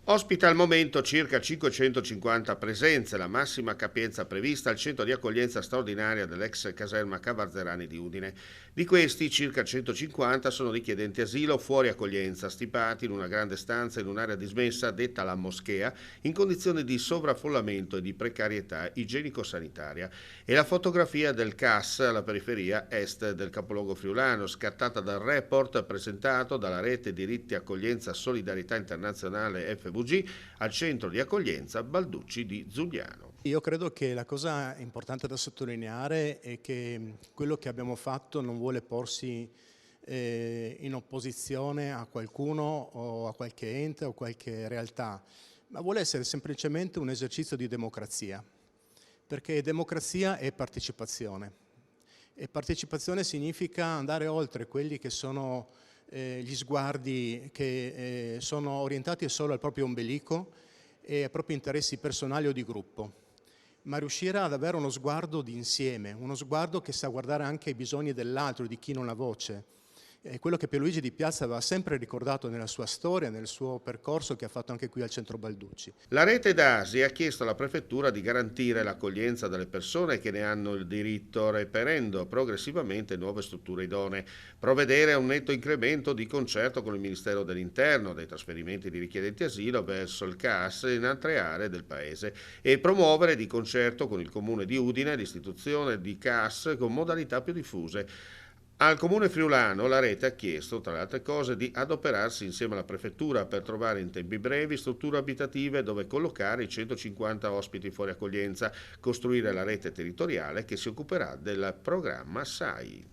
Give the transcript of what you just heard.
Ospita al momento circa 550 presenze, la massima capienza prevista al centro di accoglienza straordinaria dell'ex caserma Cavarzerani di Udine. Di questi, circa 150 sono richiedenti asilo fuori accoglienza, stipati in una grande stanza in un'area dismessa detta la moschea, in condizioni di sovraffollamento e di precarietà igienico-sanitaria. E la fotografia del CAS alla periferia est del capoluogo friulano, scattata dal report presentato dalla rete Diritti Accoglienza Solidarietà Internazionale FVG al centro di accoglienza Balducci di Giuliano. Io credo che la cosa importante da sottolineare è che quello che abbiamo fatto non vuole porsi in opposizione a qualcuno o a qualche ente o qualche realtà, ma vuole essere semplicemente un esercizio di democrazia, perché democrazia è partecipazione e partecipazione significa andare oltre quelli che sono gli sguardi che sono orientati solo al proprio ombelico e ai propri interessi personali o di gruppo, ma riuscire ad avere uno sguardo di insieme, uno sguardo che sa guardare anche ai bisogni dell'altro, di chi non ha voce. È quello che Pierluigi Di Piazza aveva sempre ricordato nella sua storia, nel suo percorso che ha fatto anche qui al centro Balducci. La rete d'Asi ha chiesto alla prefettura di garantire l'accoglienza delle persone che ne hanno il diritto, reperendo progressivamente nuove strutture idonee, provvedere a un netto incremento di concerto con il Ministero dell'Interno dei trasferimenti di richiedenti asilo verso il CAS in altre aree del Paese e promuovere di concerto con il Comune di Udine l'istituzione di CAS con modalità più diffuse. Al comune friulano la rete ha chiesto, tra le altre cose, di adoperarsi insieme alla prefettura per trovare in tempi brevi strutture abitative dove collocare i 150 ospiti fuori accoglienza, costruire la rete territoriale che si occuperà del programma SAI.